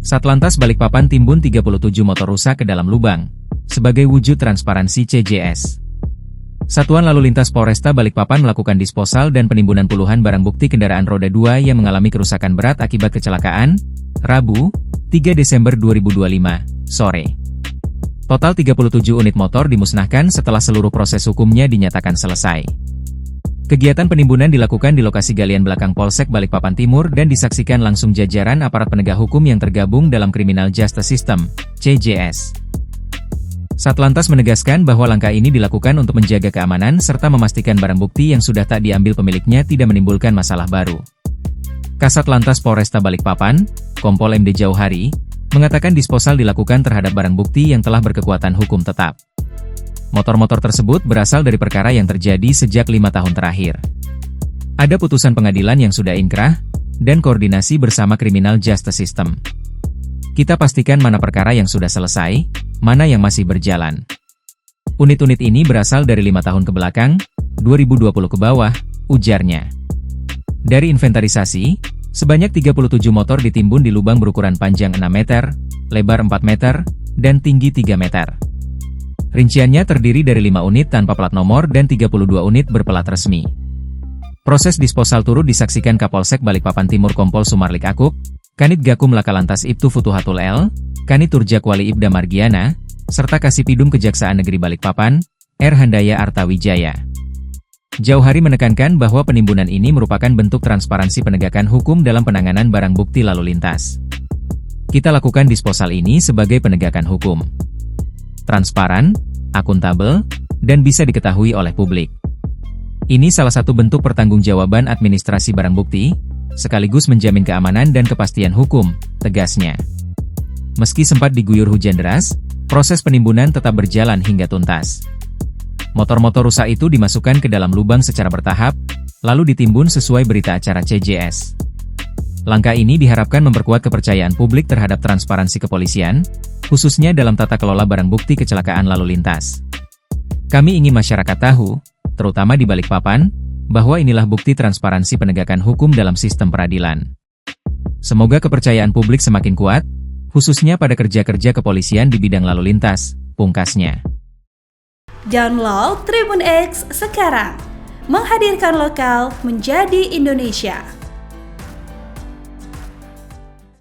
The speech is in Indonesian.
Satlantas Balikpapan timbun 37 motor rusak ke dalam lubang, sebagai wujud transparansi CJS. Satuan Lalu Lintas Polresta Balikpapan melakukan disposal dan penimbunan puluhan barang bukti kendaraan roda 2 yang mengalami kerusakan berat akibat kecelakaan, Rabu, 3 Desember 2025, sore. Total 37 unit motor dimusnahkan setelah seluruh proses hukumnya dinyatakan selesai. Kegiatan penimbunan dilakukan di lokasi galian belakang Polsek Balikpapan Timur dan disaksikan langsung jajaran aparat penegak hukum yang tergabung dalam Criminal Justice System, CJS. Satlantas menegaskan bahwa langkah ini dilakukan untuk menjaga keamanan serta memastikan barang bukti yang sudah tak diambil pemiliknya tidak menimbulkan masalah baru. Kasat Lantas Polresta Balikpapan, Kompol MD Jauhari, mengatakan disposal dilakukan terhadap barang bukti yang telah berkekuatan hukum tetap. Motor-motor tersebut berasal dari perkara yang terjadi sejak 5 tahun terakhir. Ada putusan pengadilan yang sudah inkrah, dan koordinasi bersama Criminal Justice System. Kita pastikan mana perkara yang sudah selesai, mana yang masih berjalan. Unit-unit ini berasal dari 5 tahun ke belakang, 2020 ke bawah, ujarnya. Dari inventarisasi, sebanyak 37 motor ditimbun di lubang berukuran panjang 6 meter, lebar 4 meter, dan tinggi 3 meter. Rinciannya terdiri dari 5 unit tanpa plat nomor dan 32 unit berplat resmi. Proses disposal turut disaksikan Kapolsek Balikpapan Timur Kompol Sumarlik Akuk, Kanit Gakum Lakalantas Ibtu Futuhatul L, Kanit Turjakwali Ibda Margiana, serta Kasipidum Kejaksaan Negeri Balikpapan, R. Handaya Artawijaya. Jauhari menekankan bahwa penimbunan ini merupakan bentuk transparansi penegakan hukum dalam penanganan barang bukti lalu lintas. Kita lakukan disposal ini sebagai penegakan hukum. Transparan, akuntabel, dan bisa diketahui oleh publik. Ini salah satu bentuk pertanggungjawaban administrasi barang bukti, sekaligus menjamin keamanan dan kepastian hukum, tegasnya. Meski sempat diguyur hujan deras, proses penimbunan tetap berjalan hingga tuntas. Motor-motor rusak itu dimasukkan ke dalam lubang secara bertahap, lalu ditimbun sesuai berita acara CJS. Langkah ini diharapkan memperkuat kepercayaan publik terhadap transparansi kepolisian, khususnya dalam tata kelola barang bukti kecelakaan lalu lintas. Kami ingin masyarakat tahu, terutama di Balikpapan, bahwa inilah bukti transparansi penegakan hukum dalam sistem peradilan. Semoga kepercayaan publik semakin kuat, khususnya pada kerja-kerja kepolisian di bidang lalu lintas, pungkasnya. Download Tribun X sekarang, menghadirkan lokal menjadi Indonesia.